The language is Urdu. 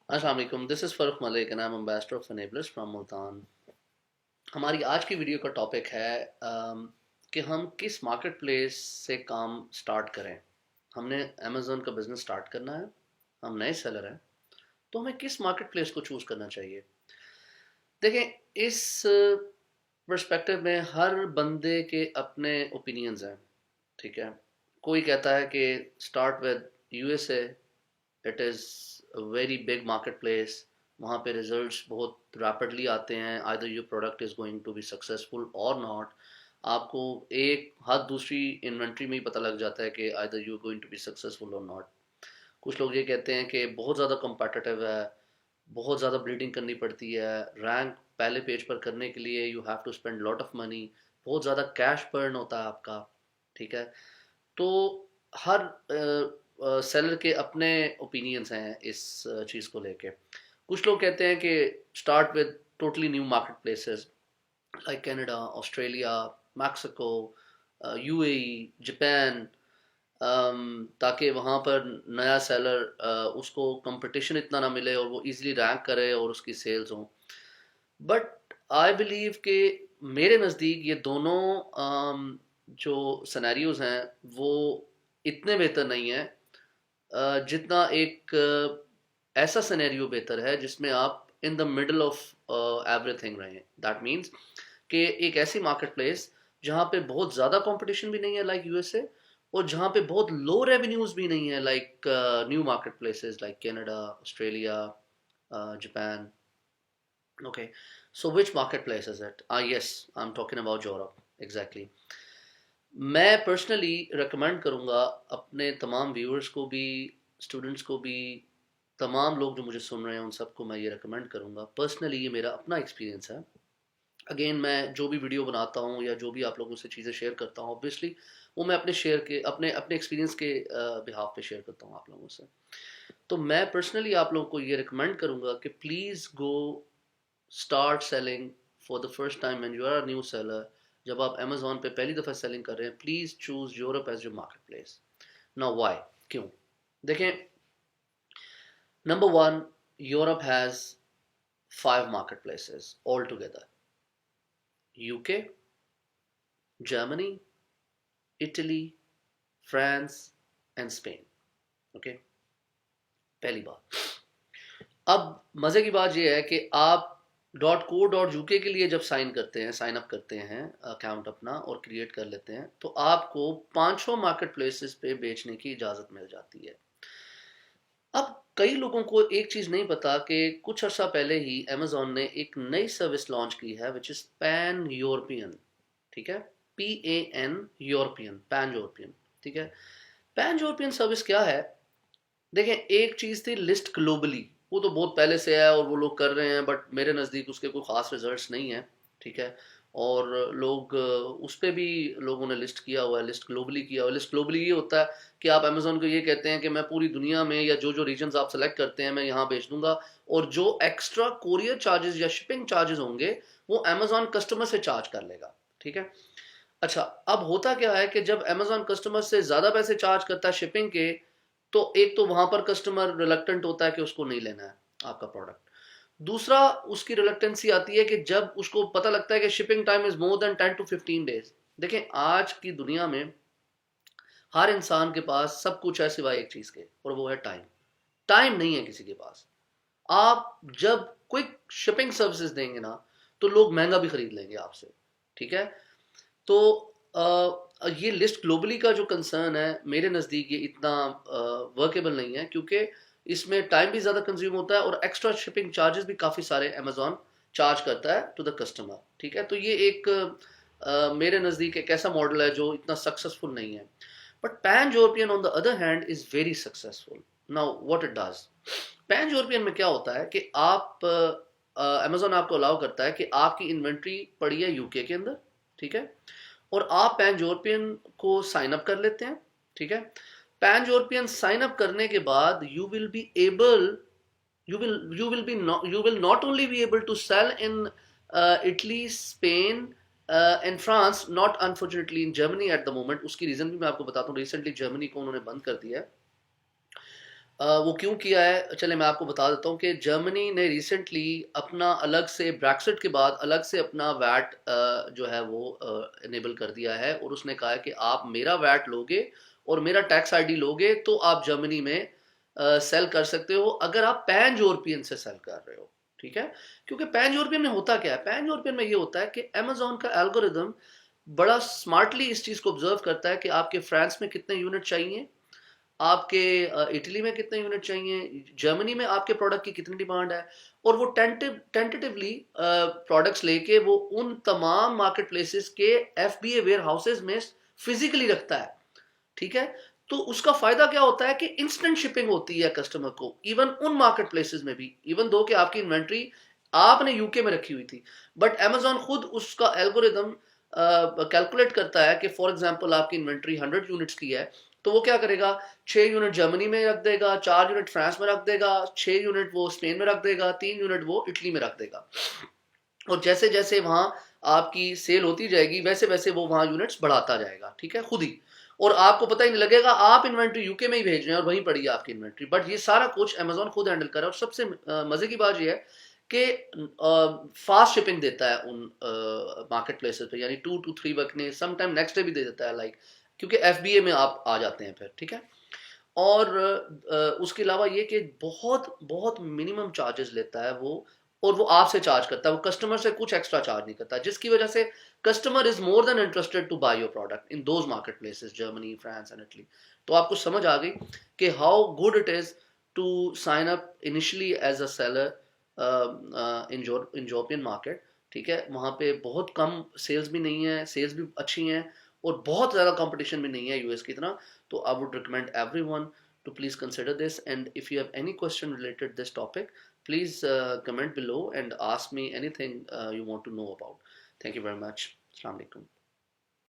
السلام علیکم، this is Farooq Malik and I am ambassador of enablers from Multan. ہماری آج کی ویڈیو کا ٹاپک ہے کہ ہم کس مارکیٹ پلیس سے کام سٹارٹ کریں۔ ہم نے امیزون کا بزنس سٹارٹ کرنا ہے، ہم نئے سیلر ہیں، تو ہمیں کس مارکیٹ پلیس کو چوز کرنا چاہیے؟ دیکھیں، اس پرسپیکٹو میں ہر بندے کے اپنے اوپینینز ہیں، ٹھیک ہے؟ کوئی کہتا ہے کہ start with U S A, it is a very big market place, وہاں پہ ریزلٹس بہت ریپڈلی آتے ہیں، either your product is going to be successful or not. آپ کو ایک حد دوسری انوینٹری میں ہی پتہ لگ جاتا ہے کہ either you going to be successful or not. کچھ لوگ یہ کہتے ہیں کہ بہت زیادہ کمپیٹیٹیو ہے، بہت زیادہ بلیڈنگ کرنی پڑتی ہے، رینک پہلے پیج پر کرنے کے لیے you have to spend lot of money, بہت زیادہ کیش برن ہوتا ہے آپ کا، ٹھیک ہے؟ تو ہر سیلر کے اپنے اوپینینس ہیں اس چیز کو لے کے۔ کچھ لوگ کہتے ہیں کہ start with totally new market places like Canada, Australia, Mexico, you a E, Japan, تاکہ وہاں پر نیا سیلر اس کو کمپٹیشن اتنا نہ ملے اور وہ ایزیلی رینک کرے اور اس کی سیلز ہوں۔ بٹ آئی بلیو کہ میرے نزدیک یہ دونوں جو سینیریوز ہیں وہ اتنے بہتر نہیں ہیں جتنا ایک ایسا سینیریو بہتر ہے جس میں آپ in the middle of everything رہیں۔ دیٹ مینس کہ ایک ایسی مارکیٹ پلیس جہاں پہ بہت زیادہ کمپٹیشن بھی نہیں ہے لائک یو ایس اے، اور جہاں پہ بہت لو ریونیوز بھی نہیں ہے like new market places like Canada, Australia, Japan. Okay, so which marketplace is it? Yes, I'm talking about Europe. Exactly. میں پرسنلی ریکمینڈ کروں گا اپنے تمام ویورز کو بھی، اسٹوڈنٹس کو بھی، تمام لوگ جو مجھے سن رہے ہیں ان سب کو میں یہ ریکمینڈ کروں گا۔ پرسنلی یہ میرا اپنا ایکسپیرینس ہے۔ اگین، میں جو بھی ویڈیو بناتا ہوں یا جو بھی آپ لوگوں سے چیزیں شیئر کرتا ہوں اوبیسلی وہ میں اپنے شیئر کے اپنے ایکسپیرینس کے بہاف پہ شیئر کرتا ہوں آپ لوگوں سے۔ تو میں پرسنلی آپ لوگوں کو یہ ریکمینڈ کروں گا کہ please go start selling for the first time when you are a new seller. جب آپ امیزون پہ پہلی دفعہ سیلنگ کر رہے ہیں، please choose Europe as your market place. نا وائی؟ کیوں؟ دیکھیں، number one, Europe has 5 market places all together: U K, Germany, Italy, France and Spain. Okay, پہلی بات۔ اب مزے کی بات یہ ہے کہ آپ .co.uk کے لیے جب سائن اپ کرتے ہیں اکاؤنٹ اپنا اور کریٹ کر لیتے ہیں، تو آپ کو 500 مارکیٹ پلیسز پہ بیچنے کی اجازت مل جاتی ہے۔ اب کئی لوگوں کو ایک چیز نہیں پتا کہ کچھ عرصہ پہلے ہی امیزون نے ایک نئی سروس لانچ کی ہے وچ از پین یورپین، ٹھیک ہے؟ PAN یورپین، پین یورپین، ٹھیک ہے؟ پین یورپین سروس کیا ہے؟ دیکھیں، ایک چیز تھی لسٹ گلوبلی، وہ تو بہت پہلے سے ہے اور وہ لوگ کر رہے ہیں، بٹ میرے نزدیک اس کے کوئی خاص ریزلٹس نہیں ہیں، ٹھیک ہے؟ اور لوگ اس پہ بھی لوگوں نے لسٹ کیا ہوا ہے، لسٹ گلوبلی کیا ہوا ہے۔ لسٹ گلوبلی یہ ہوتا ہے کہ آپ امیزون کو یہ کہتے ہیں کہ میں پوری دنیا میں یا جو ریجنز آپ سلیکٹ کرتے ہیں میں یہاں بیچ دوں گا، اور جو ایکسٹرا کوریئر چارجز یا شپنگ چارجز ہوں گے وہ امیزون کسٹمر سے چارج کر لے گا، ٹھیک ہے؟ اچھا، اب ہوتا کیا ہے کہ جب امیزون کسٹمر سے زیادہ پیسے چارج کرتا ہے شپنگ کے، تو ایک تو وہاں پر کسٹمر ریلکٹنٹ ہوتا ہے کہ اس کو نہیں لینا ہے آپ کا پروڈکٹ۔ دوسرا، اس کی ریلکٹنسی آتی ہے کہ جب اس کو پتہ لگتا ہے کہ shipping time is more than 10 to 15 days۔ دیکھیں، آج کی دنیا میں ہر انسان کے پاس سب کچھ ہے سوائے ایک چیز کے، اور وہ ہے ٹائم۔ ٹائم نہیں ہے کسی کے پاس۔ آپ جب کوئک شپنگ سروسز دیں گے نا تو لوگ مہنگا بھی خرید لیں گے آپ سے، ٹھیک ہے؟ تو یہ لسٹ گلوبلی کا جو کنسرن ہے میرے نزدیک یہ اتنا ورکیبل نہیں ہے، کیونکہ اس میں ٹائم بھی زیادہ کنزیوم ہوتا ہے اور ایکسٹرا شپنگ چارجز بھی کافی سارے امیزون چارج کرتا ہے ٹو دا کسٹمر، ٹھیک ہے؟ تو یہ ایک میرے نزدیک ایک ایسا ماڈل ہے جو اتنا سکسیزفل نہیں ہے۔ But pan European on the other hand is very successful. Now what it does, pan European میں کیا ہوتا ہے کہ آپ امیزون آپ کو الاؤ کرتا ہے کہ آپ کی انوینٹری پڑی ہے یو کے اندر، ٹھیک ہے؟ اور آپ پین یورپین کو سائن اپ کر لیتے ہیں، ٹھیک ہے؟ پین یورپین سائن اپ کرنے کے بعد you will be able you will not only be able to sell in Italy, Spain and France, not unfortunately in Germany at the moment۔ اس کی ریزن بھی میں آپ کو بتاتا ہوں، ریسنٹلی جرمنی کو انہوں نے بند کر دیا ہے۔ وہ کیوں کیا ہے چلے میں آپ کو بتا دیتا ہوں کہ جرمنی نے ریسنٹلی اپنا الگ سے بریکسٹ کے بعد الگ سے اپنا ویٹ جو ہے وہ انیبل کر دیا ہے، اور اس نے کہا ہے کہ آپ میرا ویٹ لوگے اور میرا ٹیکس آئی ڈی لوگے تو آپ جرمنی میں سیل کر سکتے ہو، اگر آپ پین یورپین سے سیل کر رہے ہو، ٹھیک ہے؟ کیونکہ پین یورپین میں ہوتا کیا ہے، پین یورپین میں یہ ہوتا ہے کہ امیزون کا الگوریدم بڑا اسمارٹلی اس چیز کو آبزرو کرتا ہے کہ آپ کے فرانس میں کتنے یونٹ چاہیے، آپ کے اٹلی میں کتنے یونٹ چاہیے، جرمنی میں آپ کے پروڈکٹ کی کتنی ڈیمانڈ ہے، اور وہ ٹینٹیٹیولی پروڈکٹس لے کے وہ ان تمام مارکیٹ پلیسز کے F B A warehouses میں فزیکلی رکھتا ہے، ٹھیک ہے؟ تو اس کا فائدہ کیا ہوتا ہے کہ انسٹنٹ شپنگ ہوتی ہے کسٹمر کو، ایون ان مارکیٹ پلیسز میں بھی، ایون دو کہ آپ کی انوینٹری آپ نے یو کے میں رکھی ہوئی تھی، بٹ امیزون خود اس کا الگوریدم کیلکولیٹ کرتا ہے کہ فار ایگزامپل آپ کی انوینٹری 100 یونٹس کی ہے، تو وہ کیا کرے گا، 6 یونٹ جرمنی میں رکھ دے گا، 4 یونٹ فرانس میں رکھ دے گا، 6 یونٹ وہ اسپین میں رکھ دے گا، 3 یونٹ وہ اٹلی میں رکھ دے گا، اور جیسے جیسے وہاں آپ کی سیل ہوتی جائے گی ویسے ویسے وہ وہاں یونٹس بڑھاتا جائے گا، ٹھیک ہے، خود ہی، اور آپ کو پتہ ہی نہیں لگے گا، آپ انوینٹری یو کے میں ہی بھیج رہے ہیں اور وہیں پڑی ہے آپ کی انوینٹری، بٹ یہ سارا کچھ امیزون خود ہینڈل کر رہا ہے، اور سب سے مزے کی بات یہ ہے کہ فاسٹ شپنگ دیتا ہے ان مارکیٹ پلیسز پہ، یعنی 2 to 3 working, some time next day بھی دے دیتا ہے، لائک کیونکہ ایف بی اے میں آپ آ جاتے ہیں پھر، ٹھیک ہے؟ اور اس کے علاوہ یہ کہ بہت بہت منیمم چارجز لیتا ہے وہ، اور وہ آپ سے چارج کرتا ہے، وہ کسٹمر سے کچھ ایکسٹرا چارج نہیں کرتا، جس کی وجہ سے customer is more than interested to buy your product in those market places, Germany, France and Italy. تو آپ کو سمجھ آ گئی کہ how good it is to sign up initially as a seller in European market, ٹھیک ہے؟ وہاں پہ بہت کم سیلز بھی نہیں ہے، سیلز بھی اچھی ہیں، اور بہت زیادہ کمپٹیشن بھی نہیں ہے یو ایس کی طرح، تو I would recommend everyone to please consider this. And if you have any question related to this topic, please comment below and ask me anything you want to know about. Thank you very much. Assalamu alaikum.